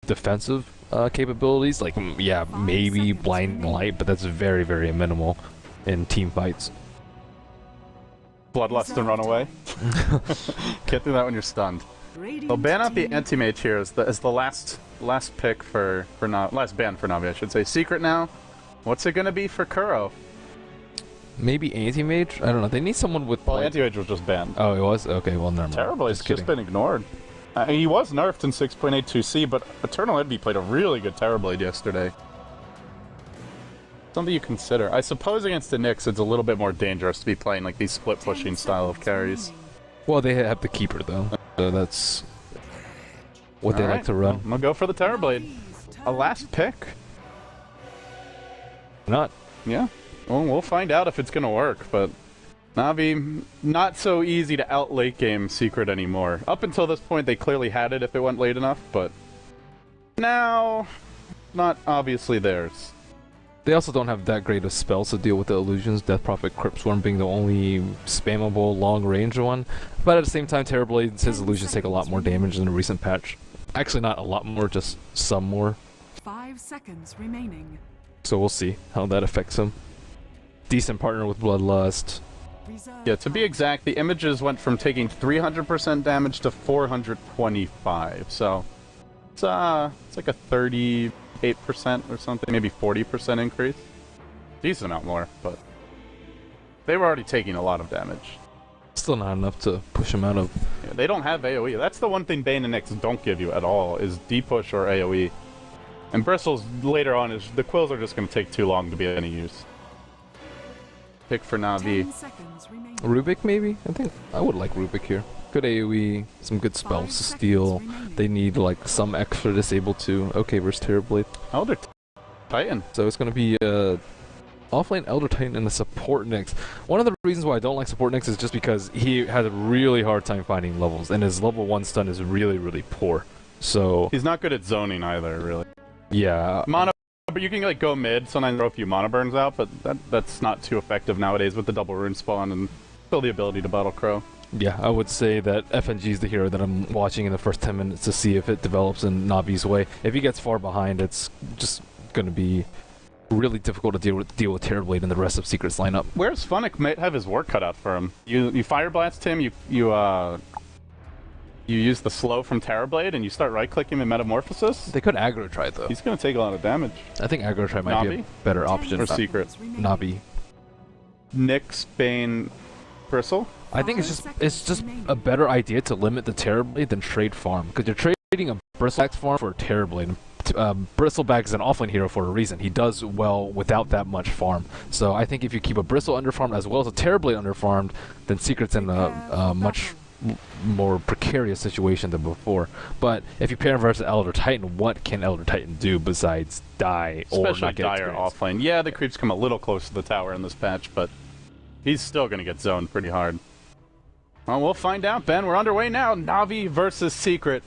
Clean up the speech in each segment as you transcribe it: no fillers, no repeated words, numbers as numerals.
defensive capabilities. Like, yeah, maybe blind light, but that's very, very minimal in team fights. Bloodlust and run away. Can't do that when you're stunned. They'll ban out the anti-mage here as the last pick for last ban for Navi, I should say. Secret now. What's it gonna be for Kuro? Maybe anti-mage? I don't know. They need someone with... Well, anti-mage was just banned. Oh, it was? Okay, well, never mind. Terrible. It's just been ignored. He was nerfed in 6.82C, but Eternal Envy played a really good Terrorblade yesterday. Something you consider. I suppose against the Nyx, it's a little bit more dangerous to be playing like these split-pushing style of carries. Well, they have the Keeper, though. So that's what they like to run. Well, I'm gonna go for the Terrorblade. A last pick? Not. Yeah. Well, we'll find out if it's gonna work, but Navi, not so easy to out-late game Secret anymore. Up until this point, they clearly had it if it went late enough, but now, not obviously theirs. They also don't have that great of spells to deal with the illusions, Death Prophet, Crypt Swarm being the only spammable long-range one. But at the same time, Terrorblade, his illusions take a lot more damage in the recent patch. Actually, not a lot more, just some more. 5 seconds remaining. So we'll see how that affects him. Decent partner with Bloodlust. Yeah, to be exact, the images went from taking 300% damage to 425. So it's like a 38% or something, maybe 40% increase. Decent amount more, but they were already taking a lot of damage. Still not enough to push him out of. Yeah, they don't have AoE. That's the one thing Bane and Nyx don't give you at all, is D-push or AoE. And Bristles later on is the quills are just going to take too long to be any use. Pick for Navi. Rubik, maybe? I think I would like Rubik here. Good AoE, some good spells to steal. They need like some extra disable too. Okay, versus Terrorblade. Elder Titan. So it's going to be offlane Elder Titan and the support Nyx. One of the reasons why I don't like support Nyx is just because he has a really hard time finding levels, and his level 1 stun is really, really poor. So he's not good at zoning either, really. Yeah. Mono, but you can like go mid, sometimes throw a few mono burns out, but that's not too effective nowadays with the double rune spawn and still the ability to battle Crow. Yeah, I would say that FNG is the hero that I'm watching in the first 10 minutes to see if it develops in Navi's way. If he gets far behind, it's just going to be really difficult to deal with Terrorblade and the rest of Secret's lineup. Whereas Funnick might have his work cut out for him. You Fire Blast him, you use the slow from Terrorblade, and you start right-clicking in Metamorphosis. They could aggro try, though. He's going to take a lot of damage. I think aggro try might be a better option. Or Secret. Navi. Nyx, Bane, Bristle. I think it's just a better idea to limit the Terrorblade than trade farm, because you're trading a Bristleback farm for a Terrorblade. Bristleback is an offlane hero for a reason. He does well without that much farm. So I think if you keep a Bristle underfarmed as well as a Terrorblade underfarmed, then Secret's in a much more precarious situation than before. But if you pair him versus Elder Titan, what can Elder Titan do besides die or not get die or offlane? Yeah, the creeps come a little close to the tower in this patch, but he's still going to get zoned pretty hard. Well, we'll find out, Ben. We're underway now. Navi versus Secret.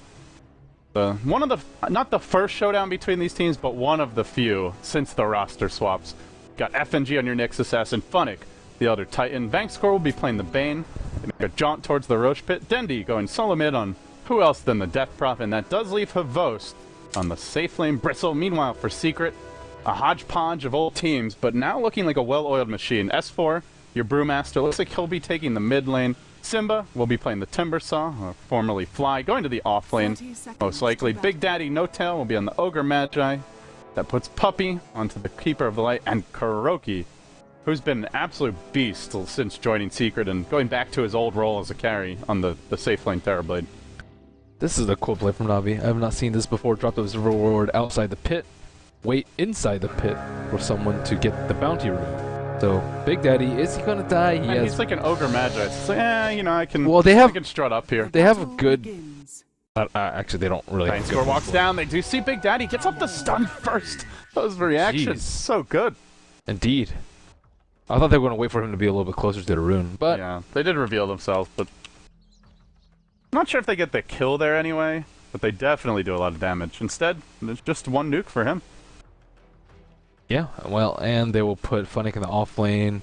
One of the, not the first showdown between these teams, but one of the few since the roster swaps. Got FNG on your Nyx Assassin, Funnick, the Elder Titan. Vangscore will be playing the Bane. They make a jaunt towards the Roche Pit. Dendi going solo mid on who else than the Death Prophet, and that does leave Havost on the safe lane. Bristle, meanwhile, for Secret, a hodgepodge of old teams, but now looking like a well-oiled machine. S4, your Brewmaster, looks like he'll be taking the mid lane. Simba will be playing the Timbersaw, or formerly Fly, going to the off lane, most likely. Big Daddy No Tail will be on the Ogre Magi. That puts Puppy onto the Keeper of the Light, and Kuroki, who's been an absolute beast since joining Secret and going back to his old role as a carry on the safe lane Terrorblade. This is a cool play from Navi. I have not seen this before. Drop the reward outside the pit, wait inside the pit for someone to get the bounty rune. So, Big Daddy, is he gonna die? He's like an Ogre Magi. It's like, you know, I can strut up here. They have a good... actually, they don't really have a good walks down. They do see Big Daddy. Gets up the stun first. Those reactions, so good. Indeed. I thought they were going to wait for him to be a little bit closer to the rune, but... Yeah, they did reveal themselves, but... I'm not sure if they get the kill there anyway, but they definitely do a lot of damage. Instead, there's just one nuke for him. Yeah, well, and they will put Funnick in the off lane,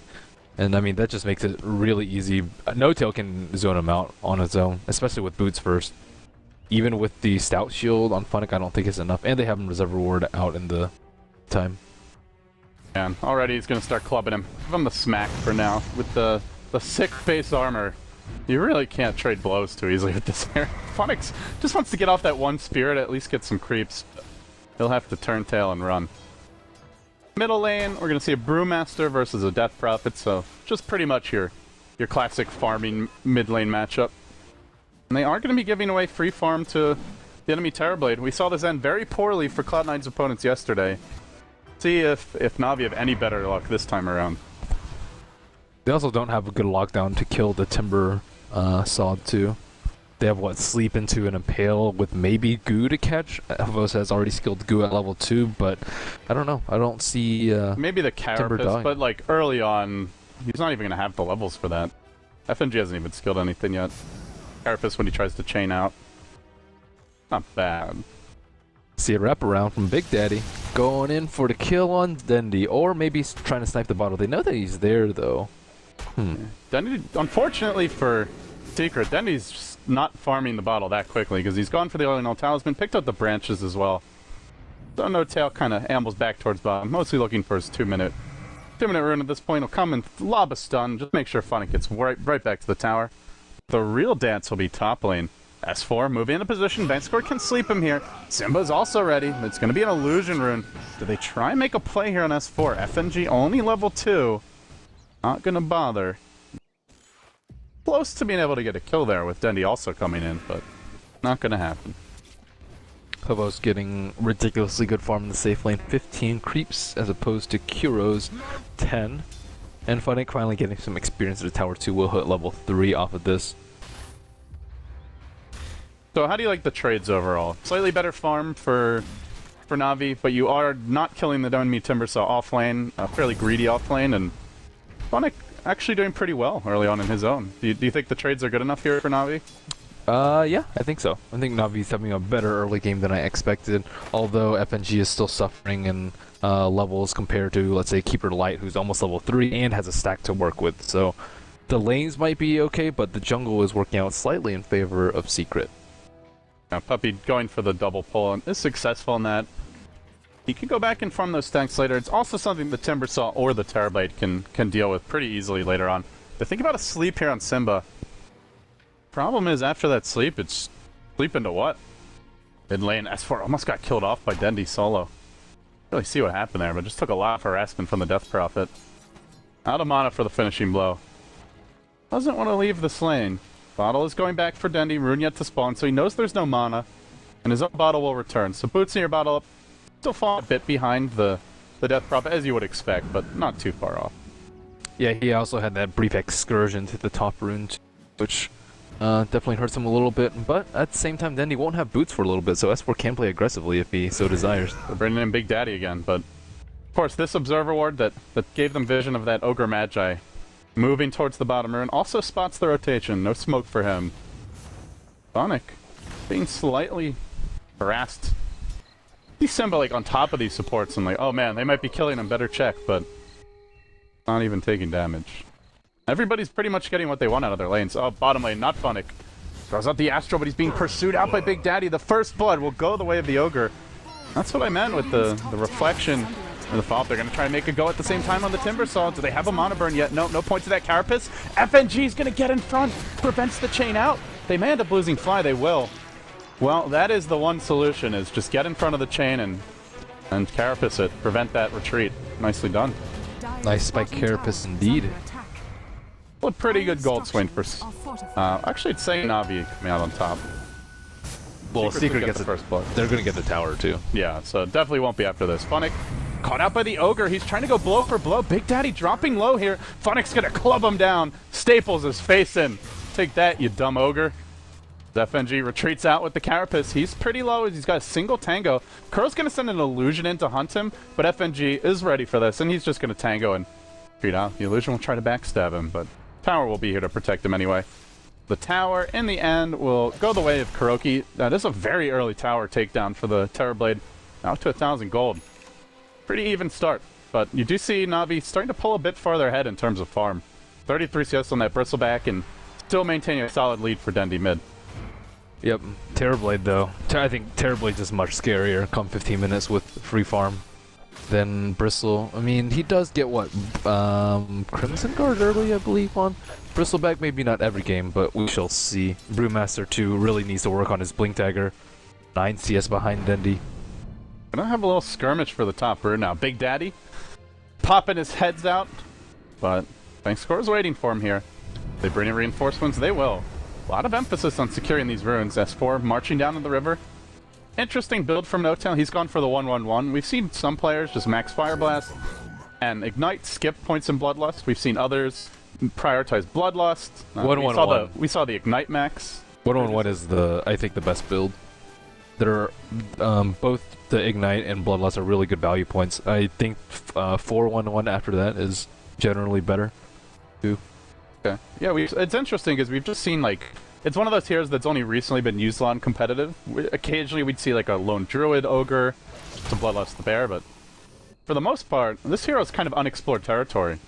and I mean, that just makes it really easy. No Tail can zone him out on his own, especially with boots first. even with the stout shield on Funnick, I don't think it's enough. And they have him reserve reward out in the time. And already he's going to start clubbing him. Give him the smack for now. With the sick base armor, you really can't trade blows too easily with this here. Funnick just wants to get off that one spirit, at least get some creeps. He'll have to turn tail and run. Middle lane, we're going to see a Brewmaster versus a Death Prophet, so just pretty much your classic farming mid lane matchup. And they are going to be giving away free farm to the enemy Terrorblade. We saw this end very poorly for Cloud9's opponents yesterday. See if Na'Vi have any better luck this time around. They also don't have a good lockdown to kill the Timber Sod too. They have what, Sleep into an Impale with maybe Goo to catch. Avos has already skilled Goo at level 2, but I don't know. I don't see maybe the Carapace, but like early on, he's not even going to have the levels for that. FNG hasn't even skilled anything yet. Carapace when he tries to chain out. Not bad. See a wraparound from Big Daddy. Going in for the kill on Dendi, or maybe he's trying to snipe the bottle. They know that he's there, though. Dendi, unfortunately for Secret, Dendi's just not farming the bottle that quickly, because he's gone for the Oil No Talisman, picked up the branches as well. So No Tail kind of ambles back towards bottom, mostly looking for his 2-minute rune at this point. He'll come and lob a stun, just make sure Funnick gets right back to the tower. The real dance will be top lane. S4 moving into position. Vanscore can sleep him here. Simba's also ready. It's going to be an illusion rune. Do they try and make a play here on S4? FNG only level 2. Not going to bother. Close to being able to get a kill there with Dendi also coming in, but not going to happen. Hovos getting ridiculously good farm in the safe lane. 15 creeps as opposed to Kuro's 10. And Funnick finally getting some experience at the tower 2 will hit level 3 off of this. So how do you like the trades overall? Slightly better farm for Na'Vi, but you are not killing the enemy Timbersaw off lane, fairly greedy off lane, and Funnick actually doing pretty well early on in his own. Do you think the trades are good enough here for Na'Vi? Yeah, I think so. I think Navi's having a better early game than I expected, although FNG is still suffering in levels compared to, let's say, Keeper Light, who's almost level 3 and has a stack to work with. So the lanes might be okay, but the jungle is working out slightly in favor of Secret. Now, Puppy going for the double pull and is successful in that. He can go back and farm those stacks later. It's also something the Timbersaw or the Terrorblade can deal with pretty easily later on. But think about a sleep here on Simba. Problem is, after that sleep, it's sleep into what? Mid lane S4 almost got killed off by Dendi solo. Really see what happened there, but just took a lot of harassment from the Death Prophet. Out of mana for the finishing blow. Doesn't want to leave this lane. Bottle is going back for Dendi, rune yet to spawn, so he knows there's no mana, and his own bottle will return. So bootsin your bottle up, still fall a bit behind the Death Prophet, as you would expect, but not too far off. Yeah, he also had that brief excursion to the top rune, which definitely hurts him a little bit, but at the same time, Dendi won't have boots for a little bit, so S4 can play aggressively if he so desires. They're bringing in Big Daddy again, but of course this Observer Ward that gave them vision of that Ogre Magi moving towards the bottom rune also spots the rotation. No smoke for him. Funnick being slightly harassed. See Simba like on top of these supports and like, oh man, they might be killing him, better check, but not even taking damage. Everybody's pretty much getting what they want out of their lanes. Oh, bottom lane, not Funnick. Throws out the Astro, but he's being pursued out by Big Daddy. The first blood will go the way of the Ogre. That's what I meant with the reflection and the follow-up. They're going to try and make a go at the same time on the Timbersaw. Do they have a mana burn yet? No point to that Carapace. FNG's going to get in front. Prevents the chain out. They may end up losing Fly. They will. Well, that is the one solution, is just get in front of the chain and Carapace it. Prevent that retreat. Nicely done. Nice spike Carapace indeed. A pretty good gold swing for... actually, it's saying Na'Vi coming out on top. Well, Secret gets the first blood. They're going to get the tower, too. Yeah, so definitely won't be after this. Funnick caught out by the Ogre. He's trying to go blow for blow. Big Daddy dropping low here. Funnick's going to club him down. Staples is face in. Take that, you dumb Ogre. FNG retreats out with the Carapace. He's pretty low. He's got a single tango. Kurl's going to send an illusion in to hunt him, but FNG is ready for this, and he's just going to tango and retreat out. The illusion will try to backstab him, but tower will be here to protect him anyway. The tower, in the end, will go the way of Kuroki. This is a very early tower takedown for the Terrorblade. Out to 1,000 gold. Pretty even start, but you do see Na'Vi starting to pull a bit farther ahead in terms of farm. 33 CS on that Bristleback, and still maintaining a solid lead for Dendi mid. Yep, Terrorblade though. I think Terrorblade's just much scarier come 15 minutes with free farm than Bristle. I mean, he does get what? Crimson Guard early, I believe, on Bristleback. Maybe not every game, but we shall see. Brewmaster 2 really needs to work on his Blink Dagger. 9 CS behind Dendy. Gonna have a little skirmish for the top room now. Big Daddy popping his heads out, but Bankscore's waiting for him here. They bring in reinforcements? They will. A lot of emphasis on securing these runes. S4 marching down to the river. Interesting build from No-Tail. He's gone for the 1-1-1. We've seen some players just max Fire Blast and Ignite, skip points in Bloodlust. We've seen others prioritize Bloodlust. 1-1-1. We saw the Ignite max. 1-1-1 is I think the best build. There are both the Ignite and Bloodlust are really good value points. I think 4-1-1 after that is generally better too. Okay. Yeah, it's interesting because we've just seen like it's one of those heroes that's only recently been used a lot in competitive. Occasionally we'd see like a lone druid, ogre, some Bloodlust the bear, but for the most part, this hero is kind of unexplored territory.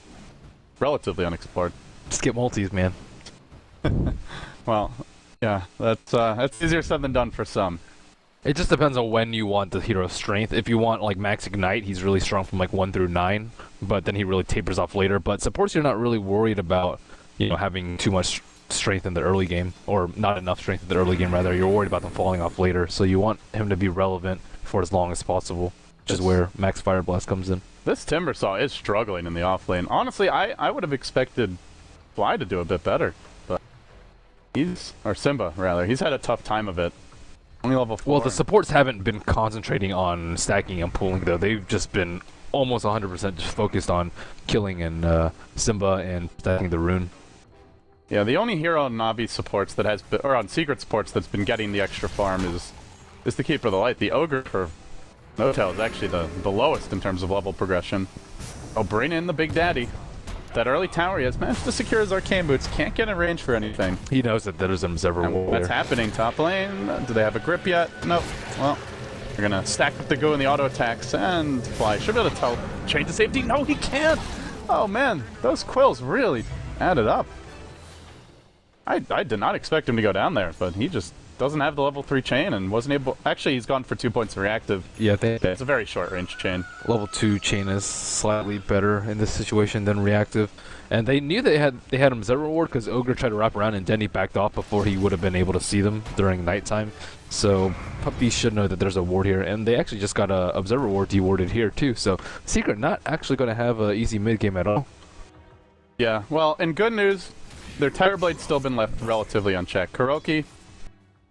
Relatively unexplored. Skip multis, man. Well, yeah, that's easier said than done for some. It just depends on when you want the hero's strength. If you want like max Ignite, he's really strong from like 1 through 9, but then he really tapers off later. But supports you're not really worried about, having too much strength in the early game, or not enough strength in the early game rather. You're worried about them falling off later, so you want him to be relevant for as long as possible, which is where max Fire Blast comes in. This Timbersaw is struggling in the off lane. Honestly, I would have expected Fly to do a bit better, but Simba rather, he's had a tough time of it. Only level 4. Well, the supports haven't been concentrating on stacking and pulling, though. They've just been almost 100% just focused on killing and Simba and stacking the rune. Yeah, the only hero on Navi supports that has been, or on Secret supports that's been getting the extra farm is the Keeper of the Light. The Ogre for No-Tail is actually the lowest in terms of level progression. Oh, bring in the Big Daddy. That early tower he has managed to secure his arcane boots. Can't get in range for anything. He knows that there's an observer wall That's there. happening. Top lane. Do they have a grip yet? Nope. Well, they're gonna stack up the go in the auto attacks and Fly. Should be able to tell. Chain to safety. No, he can't. Oh man, those quills really added up. I did not expect him to go down there, but he just doesn't have the level 3 chain and wasn't able. Actually, he's gone for 2 points of reactive. Yeah, I think It's a very short range chain. level 2 chain is slightly better in this situation than reactive. And they knew they had observer ward because Ogre tried to wrap around and Denny backed off before he would have been able to see them during nighttime. So Puppy should know that there's a ward here, and they actually just got a observer ward dewarded here too. So Secret not actually going to have an easy mid game at all. Yeah, well, in good news, their Terrorblade's still been left relatively unchecked. Kuroki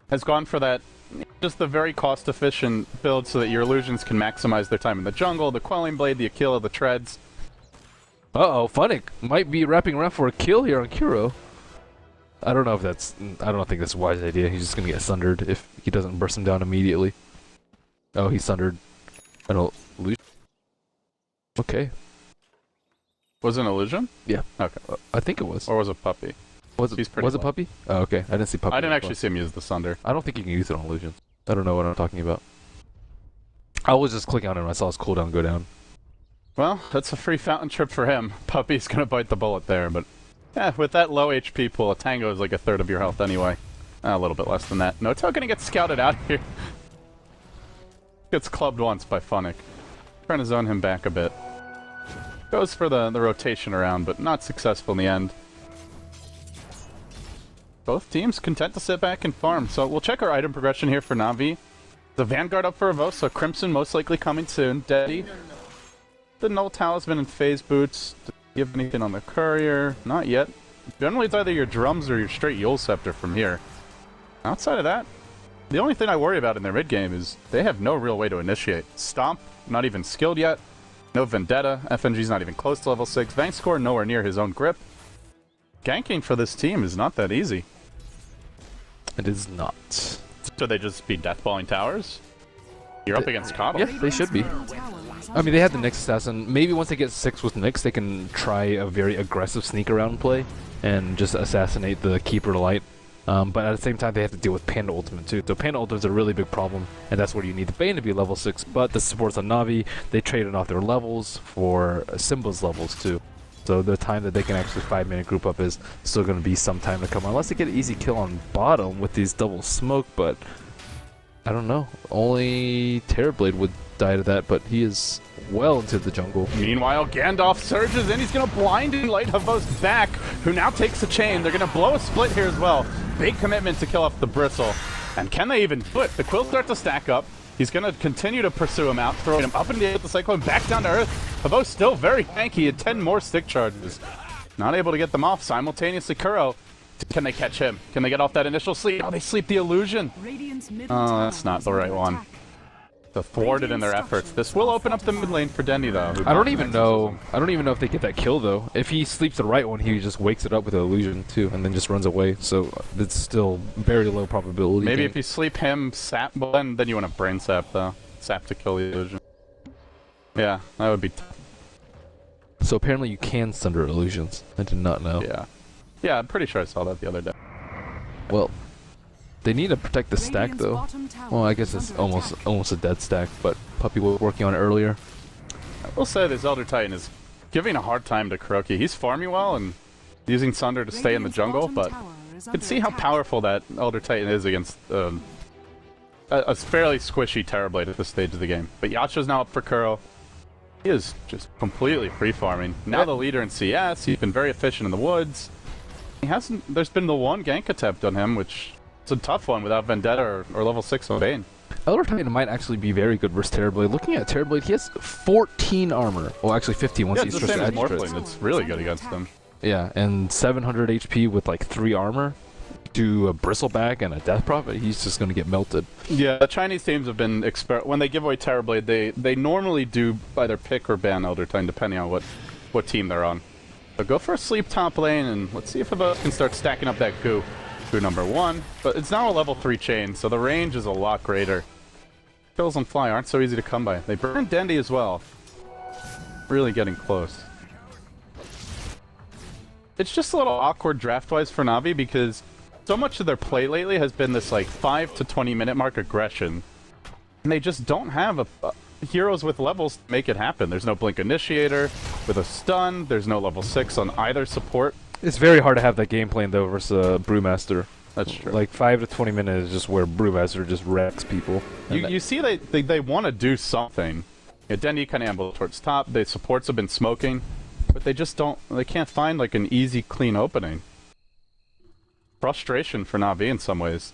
has gone for that, just the very cost-efficient build so that your illusions can maximize their time in the jungle, the Quelling Blade, the Aquila, the Treads. Uh-oh, Funnick might be wrapping around for a kill here on Kuro. I don't think that's a wise idea. He's just going to get sundered if he doesn't burst him down immediately. Oh, he's sundered. An illusion. Okay. Was it an illusion? Yeah. Okay. I think it was. Or was it Puppy? Was it low. Puppy? Oh, okay. I didn't see Puppy. I didn't actually see him use the Sunder. I don't think you can use it on illusions. I don't know what I'm talking about. I was just clicking on it and I saw his cooldown go down. Well, that's a free fountain trip for him. Puppy's gonna bite the bullet there, but yeah, with that low HP pool, a Tango is like a third of your health anyway. A little bit less than that. No-Tail gonna get scouted out here. Gets clubbed once by Funnick. Trying to zone him back a bit. Goes for the rotation around, but not successful in the end. Both teams content to sit back and farm. So we'll check our item progression here for Navi. The Vanguard up for Revo, so Crimson most likely coming soon. Daddy. The Null Talisman and Phase Boots. Do you have anything on the Courier? Not yet. Generally it's either your drums or your straight Yule Scepter from here. Outside of that, the only thing I worry about in their mid game is they have no real way to initiate. Stomp, not even skilled yet. No Vendetta. FNG's not even close to level 6. Bankscore nowhere near his own grip. Ganking for this team is not that easy. It is not. So they just be deathballing towers? You're up against Coddle. Yeah, they should be. I mean, they have the Nyx Assassin. Maybe once they get 6 with Nyx, they can try a very aggressive sneak around play and just assassinate the Keeper of the Light. But at the same time, they have to deal with Panda Ultimate too. So Panda Ultimate is a really big problem, and that's where you need the Bane to be level 6. But the supports on Navi, they traded off their levels for Simba's levels too. So the time that they can actually 5-minute group up is still going to be some time to come, unless they get an easy kill on bottom with these double smoke. But I don't know. Only Terrorblade would die to that, but he is well into the jungle. Meanwhile, Gandalf surges in. He's going to blind and light Havos back, who now takes the chain. They're going to blow a split here as well. Big commitment to kill off the Bristle. And can they even do it? The Quills start to stack up. He's going to continue to pursue him out, throwing him up in the air with the Cyclone, back down to Earth. Havos still very tanky. He had 10 more stick charges. Not able to get them off. Simultaneously, Kuro. Can they catch him? Can they get off that initial sleep? Oh, they sleep the illusion. Oh, that's not the right one. The thwarted in their efforts. This will open up the mid lane for Dendy, though. I don't even know if they get that kill, though. If he sleeps the right one, he just wakes it up with an illusion, too, and then just runs away. So it's still very low probability. Maybe if you sleep him, sap, well, then you want to brain sap, though. Sap to kill the illusion. Yeah, that would be tough. So apparently you can sunder illusions. I did not know. Yeah. Yeah, I'm pretty sure I saw that the other day. Well, they need to protect the stack, though. Well, I guess it's almost a dead stack, but Puppy was working on it earlier. I will say this Elder Titan is giving a hard time to Kuroki. He's farming well and using Sunder to stay in the jungle, but you can see how powerful that Elder Titan is against a fairly squishy Terrorblade at this stage of the game. But Yasha's now up for Kuro. He is just completely free farming. Now the leader in CS, he's been very efficient in the woods. There's been the one gank attempt on him, which is a tough one without Vendetta or level 6 on Bane. Elder Titan might actually be very good versus Terrorblade. Looking at Terrorblade, he has 14 armor. Well, actually 15 once he's it's the same as edge Morphling. It's really good against him. Yeah, and 700 HP with like 3 armor. Do a Bristleback and a Death Prophet, he's just going to get melted. Yeah, the Chinese teams have been when they give away Terrorblade, they normally do either pick or ban Elder Titan depending on what team they're on. So go for a sleep top lane, and let's see if Havos can start stacking up that goo. Goo number 1, but it's now a level 3 chain, so the range is a lot greater. Kills on fly aren't so easy to come by. They burn Dendy as well. Really getting close. It's just a little awkward draft-wise for Na'Vi because so much of their play lately has been this like 5 to 20 minute mark aggression. And they just don't have heroes with levels to make it happen. There's no Blink Initiator with a stun. There's no level 6 on either support. It's very hard to have that game plan, though, versus Brewmaster. That's true. Like 5 to 20 minutes is just where Brewmaster just wrecks people. You see they want to do something. Yeah, Dendy kind of ambled towards top. The supports have been smoking, but they just don't. They can't find like an easy, clean opening. Frustration for Na'Vi in some ways.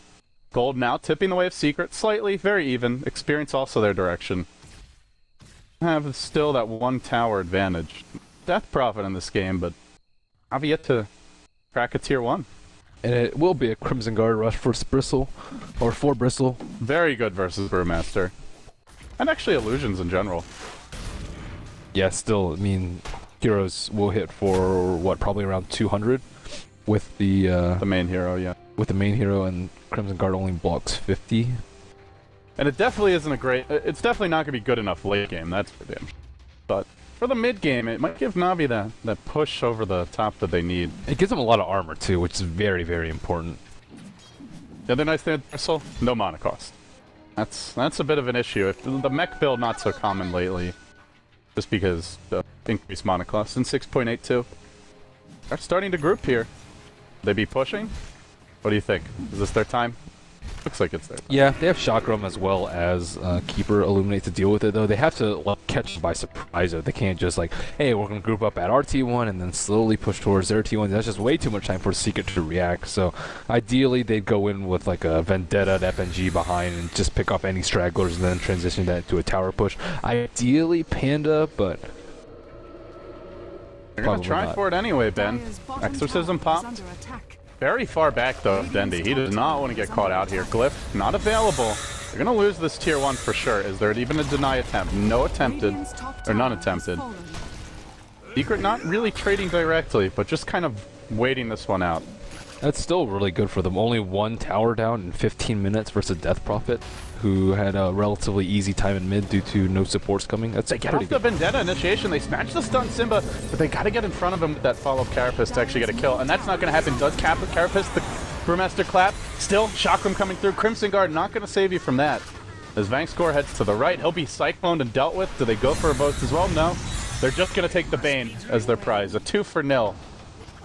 Gold now tipping the way of Secret slightly, very even. Experience also their direction. Have still that one tower advantage. Death Prophet in this game, but I've yet to crack a tier 1. And it will be a Crimson Guard rush for Bristle, or for Bristle. Very good versus Brewmaster. And actually illusions in general. Yeah, still, I mean, heroes will hit for, what, probably around 200 with the main hero, yeah. With the main hero, and Crimson Guard only blocks 50. And it definitely isn't a great... It's definitely not going to be good enough late game, that's for damn sure. But for the mid game, it might give Na'Vi that push over the top that they need. It gives them a lot of armor, too, which is very, very important. The other nice thing with Bristle, no mana cost. That's a bit of an issue. The mech build not so common lately, just because the increased mana cost in 6.82. They're starting to group here. They be pushing? What do you think? Is this their time? Looks like it's their time. Yeah, they have Chakram as well as Keeper Illuminate to deal with it, though. They have to catch them by surprise, though. They can't just like, hey, we're going to group up at our T1 and then slowly push towards their T1. That's just way too much time for Secret to react. So ideally, they'd go in with like a Vendetta at FNG behind and just pick off any stragglers and then transition that to a tower push. Ideally, Panda, but they're going to try for it anyway, Ben. Exorcism popped. Very far back, though, Dendy. He does not want to get caught out here. Glyph, not available. They're going to lose this tier 1 for sure. Is there even a deny attempt? No attempted, or none attempted. Secret not really trading directly, but just kind of waiting this one out. That's still really good for them. Only 1 tower down in 15 minutes versus Death Prophet, who had a relatively easy time in mid due to no supports coming. That's they get off the Vendetta initiation. They smash the stun Simba, but they got to get in front of him with that follow-up Carapace to actually get a kill, and that's not going to happen. Does Carapace the Brewmaster clap? Still, Chakram coming through. Crimson Guard not going to save you from that. As Vangscore heads to the right, he'll be cycloned and dealt with. Do they go for a boast as well? No. They're just going to take the Bane as their prize. A 2-0.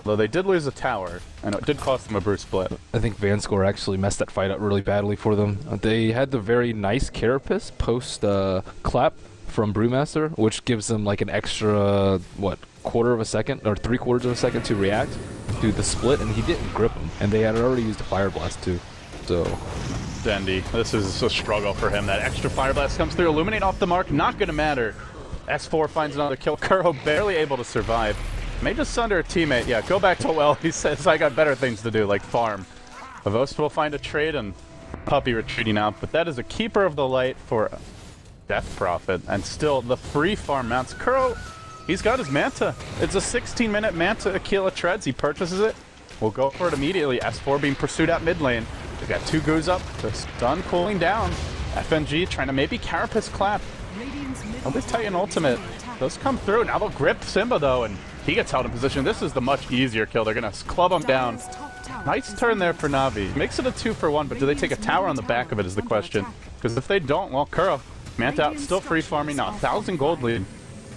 Though they did lose a tower, and it did cost them a Bruce split. I think Vanscore actually messed that fight up really badly for them. They had the very nice Carapace post clap from Brewmaster, which gives them like an extra, what, quarter of a second or 3/4 of a second to react to the split, and he didn't grip him. And they had already used a Fire Blast too. So Dendy, this is a struggle for him. That extra Fire Blast comes through, Illuminate off the mark, not going to matter. S4 finds another kill. Kuro barely able to survive. May just sunder a teammate. Yeah, go back to well. He says, I got better things to do, like farm. Avost will find a trade and Puppy retreating out, but that is a Keeper of the Light for Death Prophet. And still, the free farm mounts. Kuro, he's got his Manta. It's a 16-minute Manta Aquila Treads. He purchases it. We'll go for it immediately. S4 being pursued out mid lane. They've got 2 goos up. The stun cooling down. FNG trying to maybe Carapace clap. Nobody's Titan ultimate. Those come through. Now they'll grip Simba though, and he gets held in position. This is the much easier kill. They're going to club him down. Nice turn there for Na'Vi. Makes it a 2-for-1, but do they take a tower on the back of it is the question. Because if they don't, well, Kuro, Manta out, still free farming now. 1,000 gold lead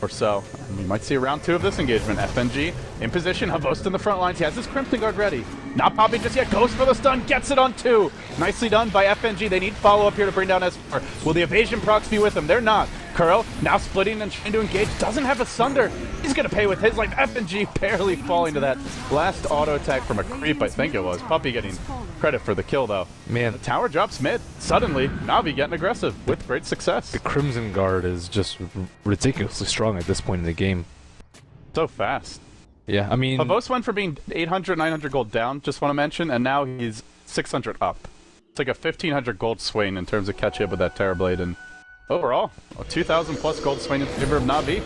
or so. And we might see a round 2 of this engagement. FNG in position. Havost in the front lines. He has his Crimson Guard ready. Not popping just yet. Goes for the stun. Gets it on 2. Nicely done by FNG. They need follow-up here to bring down S4. Will the evasion procs be with him? They're not. Kuro now splitting and trying to engage. Doesn't have a Sunder. He's going to pay with his life. FNG barely falling to that last auto attack from a creep, I think it was. Puppy getting credit for the kill, though. man, The tower drops mid. Suddenly, Na'Vi getting aggressive with great success. the Crimson Guard is just ridiculously strong at this point in the game. So fast. Yeah, I mean, Pavos went for being 800, 900 gold down, just want to mention, and now he's 600 up. It's like a 1,500 gold swing in terms of catch up with that Terrorblade, and overall, a 2,000 plus gold swing in favor of Na'Vi.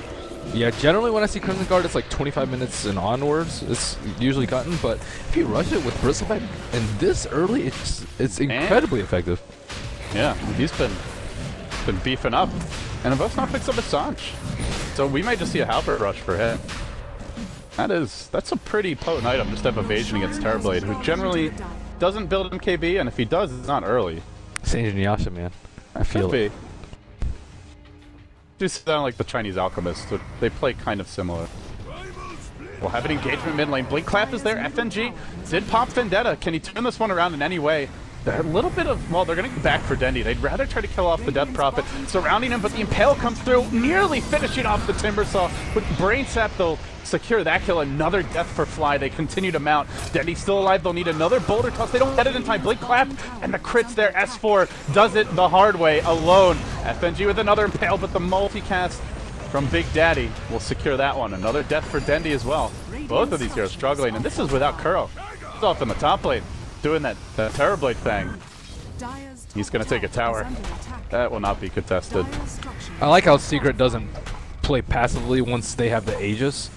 yeah, generally when I see Crimson Guard, it's like 25 minutes and onwards. It's usually gotten, but if you rush it with Bristleback and this early, it's incredibly effective. Yeah, he's been beefing up, and Avos now picks up a Sanch. So we might just see a Halberd rush for him. That's a pretty potent item, just to have evasion against Terrorblade, who generally doesn't build MKB, and if he does, it's not early. Sange and Yasha, man. I feel Could it. be. Just sound like the Chinese alchemists. They play kind of similar. We'll have an engagement mid lane. Blink Clap is there. FNG did pop Vendetta. Can he turn this one around in any way? They're a little bit of, well, they're going to get back for Dendy. They'd rather try to kill off the Death Prophet, surrounding him, but the Impale comes through, nearly finishing off the Timbersaw. With Brain Sap, they'll secure that kill. Another death for Fly. They continue to mount. Dendy's still alive. They'll need another Boulder Toss. They don't get it in time. Blink Clap, and the crits there. S4 does it the hard way, alone. FNG with another Impale, but the multicast from Big Daddy will secure that one. Another death for Dendy as well. Both of these heroes struggling, and this is without Kuro. He's off in the top lane, doing that Terrorblade thing. He's going to take a tower. That will not be contested. I like how Secret doesn't play passively once they have the Aegis.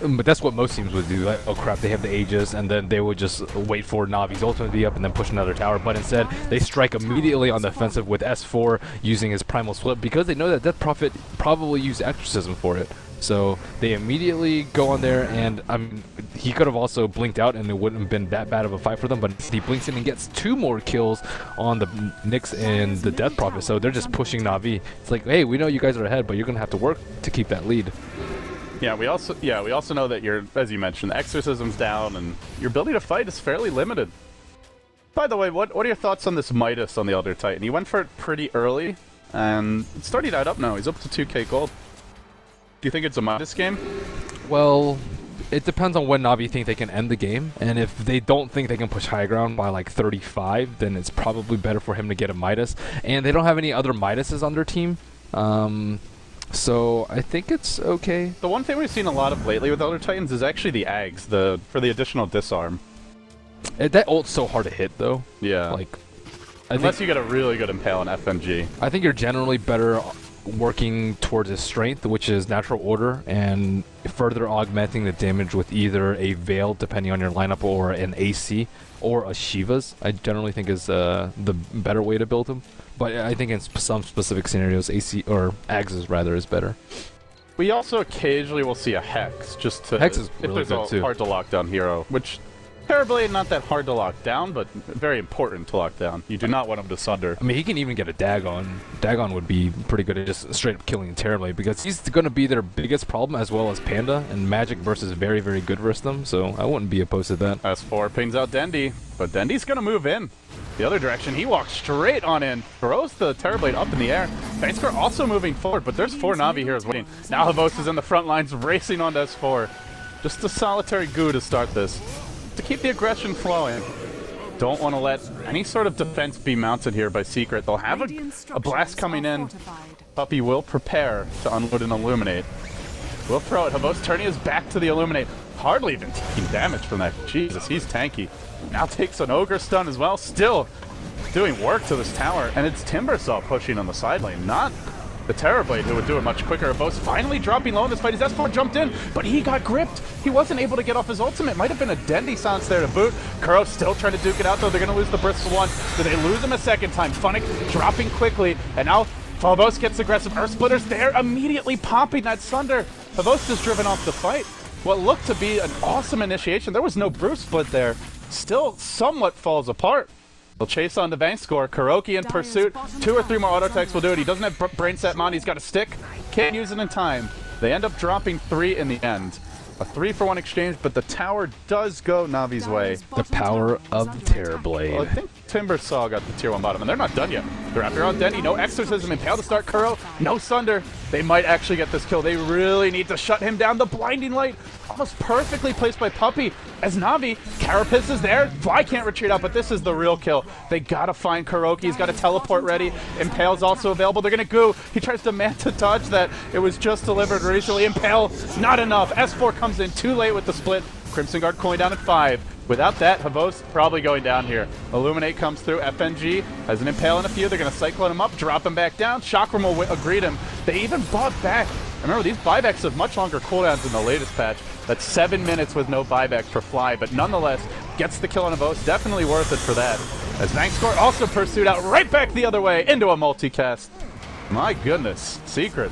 But that's what most teams would do. Like, oh crap, they have the Aegis, and then they would just wait for Navi's ultimate to be up and then push another tower. But instead, they strike immediately on the offensive with S4 using his Primal Split because they know that Death Prophet probably used Exorcism for it. So they immediately go on there, and I mean, he could have also blinked out and it wouldn't have been that bad of a fight for them, but he blinks in and gets 2 more kills on the Nyx and the Death Prophet, so they're just pushing Na'Vi. It's like, hey, we know you guys are ahead, but you're going to have to work to keep that lead. Yeah, we also know that your, as you mentioned, the Exorcism's down, and your ability to fight is fairly limited. By the way, what are your thoughts on this Midas on the Elder Titan? He went for it pretty early, and it's starting out up now. He's up to 2k gold. Do you think it's a Midas game? Well, it depends on when Na'Vi think they can end the game, and if they don't think they can push high ground by like 35, then it's probably better for him to get a Midas. And they don't have any other Midases on their team, so I think it's okay. The one thing we've seen a lot of lately with Elder Titans is actually the Ags, for the additional disarm. That ult's so hard to hit, though. Yeah. Like, Unless you get a really good Impale on FNG. I think you're generally better working towards his strength, which is natural order, and further augmenting the damage with either a Veil, depending on your lineup, or an AC, or a Shiva's. I generally think is the better way to build him. But I think in some specific scenarios, AC or Ags rather is better. We also occasionally will see a Hex, just to Hex is really if there's good a too. hard to lock down hero, which Terrorblade not that hard to lock down, but very important to lock down. You do not want him to sunder. I mean, he can even get a Dagon. Dagon would be pretty good at just straight up killing Terrorblade because he's going to be their biggest problem as well as Panda, and Magic versus very, very good versus them, so I wouldn't be opposed to that. S4 pings out Dendy, but Dendy's going to move in the other direction. He walks straight on in, throws the Terrorblade up in the air. Bankscore also moving forward, but there's 4 Na'Vi heroes waiting. Now Havos is in the front lines, racing onto S4. Just a solitary goo to start this, to keep the aggression flowing. Don't want to let any sort of defense be mounted here by Secret. They'll have a blast coming in. Puppy will prepare to unload and illuminate. We'll throw it. Havos turning his back to the illuminate. Hardly even taking damage from that. Jesus, he's tanky. Now takes an ogre stun as well. Still doing work to this tower. And it's Timbersaw pushing on the side lane, not the Terrorblade, who would do it much quicker. Havos finally dropping low in this fight. His S4 jumped in, but he got gripped. He wasn't able to get off his ultimate. Might have been a Dendy silence there to boot. Kuro still trying to duke it out, though. They're going to lose the Bristol one. Do they lose him a second time? Funnick dropping quickly, and now Havos gets aggressive. Earth Splitter's there, immediately popping that Sunder. Havos is driven off the fight. What looked to be an awesome initiation. There was no Bruce split there. Still somewhat falls apart. He'll chase on the Bankscore. Kuroki in pursuit. 2 or 3 more auto attacks will do it. He doesn't have brain set mon. He's got a stick. Can't use it in time. They end up dropping 3 in the end. A 3-for-1 exchange, but the tower does go Navi's way. The power of the Terrorblade. Well, I think Timbersaw got the tier 1 bottom, and they're not done yet. They're after on Denny. No Exorcism. Impale to start Kuro. No Sunder. They might actually get this kill. They really need to shut him down. The blinding light almost perfectly placed by Puppy. As Navi, Carapace is there. Fly can't retreat out, but this is the real kill. They gotta find Kuroki. He's got a teleport ready. Impale's also available. They're gonna go. He tries to Manta dodge that. It was just delivered recently. Impale, not enough. S4 comes in too late with the split. Crimson Guard coin down at 5. Without that, Havos probably going down here. Illuminate comes through. FNG has an Impale in a few. They're going to Cyclone him up, drop him back down. Chakram will greet him. They even bought back. Remember, these buybacks have much longer cooldowns in the latest patch. That's 7 minutes with no buyback for Fly, but nonetheless, gets the kill on Havos. Definitely worth it for that. As Bankscore also pursued out right back the other way into a multicast. My goodness. Secret.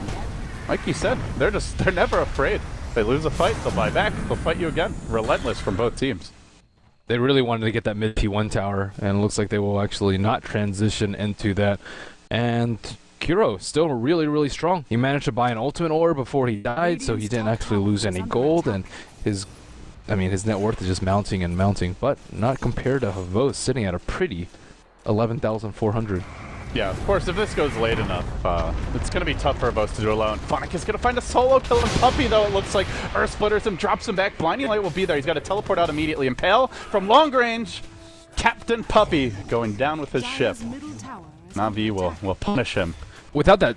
Like you said, they're never afraid. They lose a fight, they'll buy back, they'll fight you again. Relentless from both teams. They really wanted to get that mid P1 tower, and it looks like they will actually not transition into that. And Kuro, still really, really strong. He managed to buy an ultimate ore before he died, so he didn't actually lose any gold, and his net worth is just mounting and mounting, but not compared to Havos sitting at a pretty 11,400. Yeah, of course, if this goes late enough, it's going to be tough for Havos to do alone. Funnick is going to find a solo kill on Puppy, though. It looks like Earth Splitters him, drops him back. Blinding Light will be there. He's got to teleport out immediately. Impale from long range. Captain Puppy going down with his ship. Na'Vi will punish him. Without that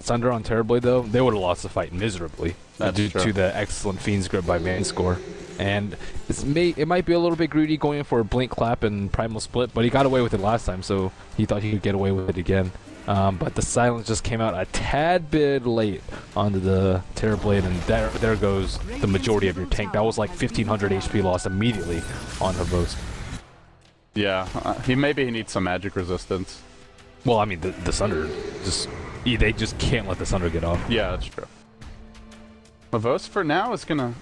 Sunder on Terrorblade, though, they would have lost the fight miserably due to the excellent Fiend's Grip by Bankscore. And it might be a little bit greedy going in for a Blink Clap and Primal Split, but he got away with it last time, so he thought he could get away with it again. But the silence just came out a tad bit late onto the Terrorblade, and there goes the majority of your tank. That was like 1,500 HP loss immediately on Havos. Yeah, maybe he needs some magic resistance. Well, I mean, the Sunder, they just can't let the Sunder get off. Yeah, that's true. Havos for now is gonna...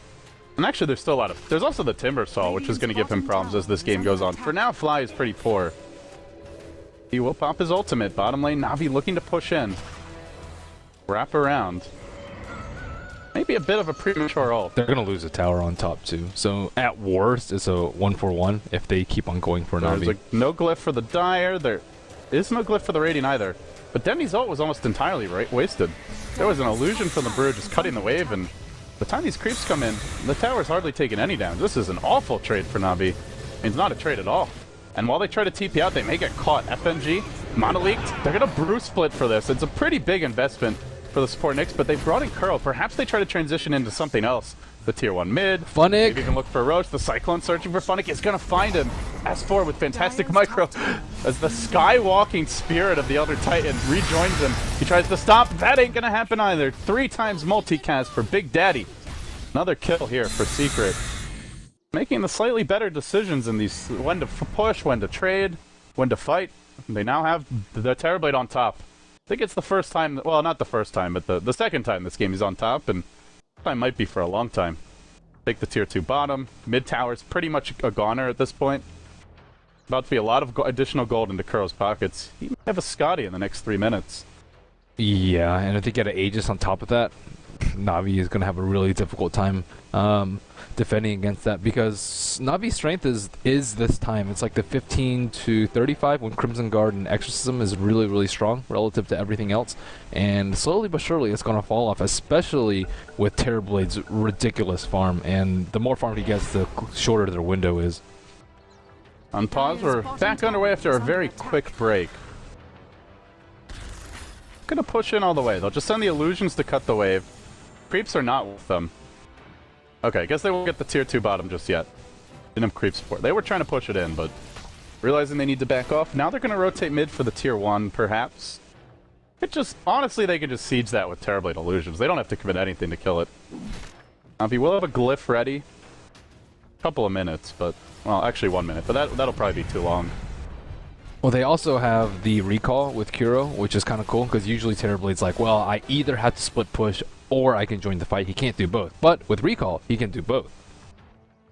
And actually, there's still a lot of... There's also the Timbersaw, which is going to give him problems as this game goes on. For now, Fly is pretty poor. He will pop his ultimate. Bottom lane, Na'Vi looking to push in. Wrap around. Maybe a bit of a premature ult. They're going to lose a tower on top, too. So, at worst, it's a 1-for-1 if they keep on going for Na'Vi. There's no glyph for the Dire. There is no glyph for the Radiant either. But Denny's ult was almost entirely wasted. There was an illusion from the Brew just cutting the wave, and by the time these creeps come in, the tower's hardly taking any damage. This is an awful trade for Na'Vi. It's not a trade at all. And while they try to TP out, they may get caught. FNG, Monoleaked, they're going to Brew Split for this. It's a pretty big investment for the support Nyx, but they brought in Kuro. Perhaps they try to transition into something else. The tier 1 mid. Funnick. Maybe you can look for Roach. The Cyclone searching for Funnick is going to find him. S4 with fantastic micro. As the skywalking spirit of the Elder Titan rejoins him. He tries to stop. That ain't going to happen either. 3 times multicast for Big Daddy. Another kill here for Secret. Making the slightly better decisions in these, when to push, when to trade, when to fight. They now have the Terrorblade on top. I think it's the first time, well, not the first time, but the second time this game is on top, and time might be for a long time. Take the tier 2 bottom. Mid tower's pretty much a goner at this point. About to be a lot of additional gold into Kuro's pockets. He might have a Scotty in the next 3 minutes. Yeah, and if they get an Aegis on top of that, Navi is going to have a really difficult time defending against that, because Navi's strength is this time. It's like the 15 to 35 when Crimson Guard and Exorcism is really, really strong relative to everything else. And slowly but surely it's going to fall off, especially with Terrorblade's ridiculous farm. And the more farm he gets, the shorter their window is. On pause, we're back underway after a very quick break. Gonna push in all the way. They'll just send the illusions to cut the wave. Creeps are not with them. Okay, I guess they won't get the tier 2 bottom just yet. Didn't have creep support. They were trying to push it in, but realizing they need to back off. Now they're gonna rotate mid for the tier 1, perhaps. It just, honestly, they can just siege that with Terrorblade illusions. They don't have to commit anything to kill it. Navi will have a glyph ready. Couple of minutes, but, well, actually 1 minute, but that'll probably be too long. Well, they also have the recall with Kuro, which is kind of cool, because usually Terrorblade's like, well, I either have to split push or I can join the fight. He can't do both. But with recall, he can do both.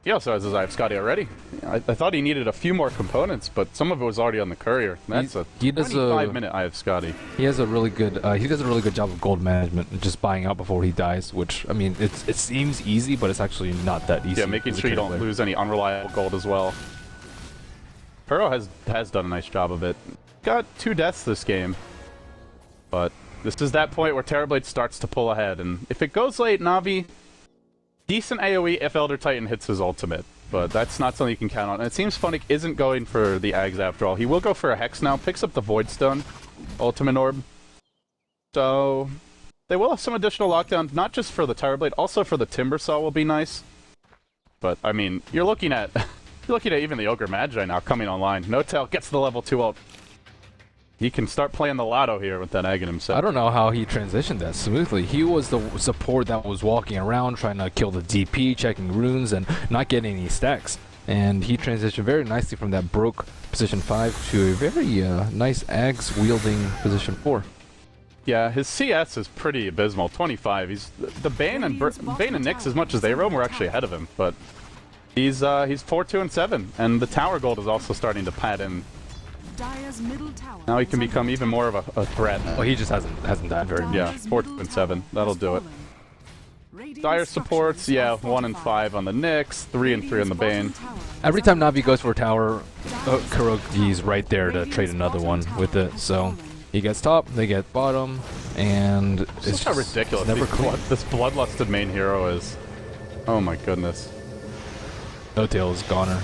He also has his Eye of Scotty already. I thought he needed a few more components, but some of it was already on the courier. That's he a does 25-minute Eye of Scotty. He has a really good he does a really good job of gold management and just buying out before he dies, which, I mean, it seems easy, but it's actually not that easy. Yeah, making sure you don't lose any unreliable gold as well. Kuro has done a nice job of it. Got 2 deaths this game, but this is that point where Terrorblade starts to pull ahead, and if it goes late, Navi, decent AoE if Elder Titan hits his ultimate, but that's not something you can count on. And it seems Funnick isn't going for the Ags after all. He will go for a Hex now, picks up the Void Stone, Ultimate Orb. So they will have some additional lockdown, not just for the Terrorblade, also for the Timbersaw will be nice. But, I mean, you're looking at even the Ogre Magi now coming online. No-Tail gets the level 2 ult. He can start playing the lotto here with that Aghanim himself. I don't know how he transitioned that smoothly. He was the support that was walking around trying to kill the DP, checking runes, and not getting any stacks. And he transitioned very nicely from that broke position 5 to a very nice Ags wielding position 4. Yeah, his CS is pretty abysmal. 25. He's the Bane and Nyx, as much as they roam, were actually ahead of him, but he's 4-2 and 7, and the tower gold is also starting to pad in. Now he can become even more of a threat. Well, he just hasn't died very much. Yeah, 4-2 and 7. That'll do it. Dire supports, yeah, 1 and 5 on the Nyx, 3 and 3 on the Bane. Every time Navi goes for a tower, Kuroki's right there to trade another one with it. So he gets top, they get bottom, and it's how ridiculous this bloodlusted main hero is. Oh my goodness. No-Tail is goner.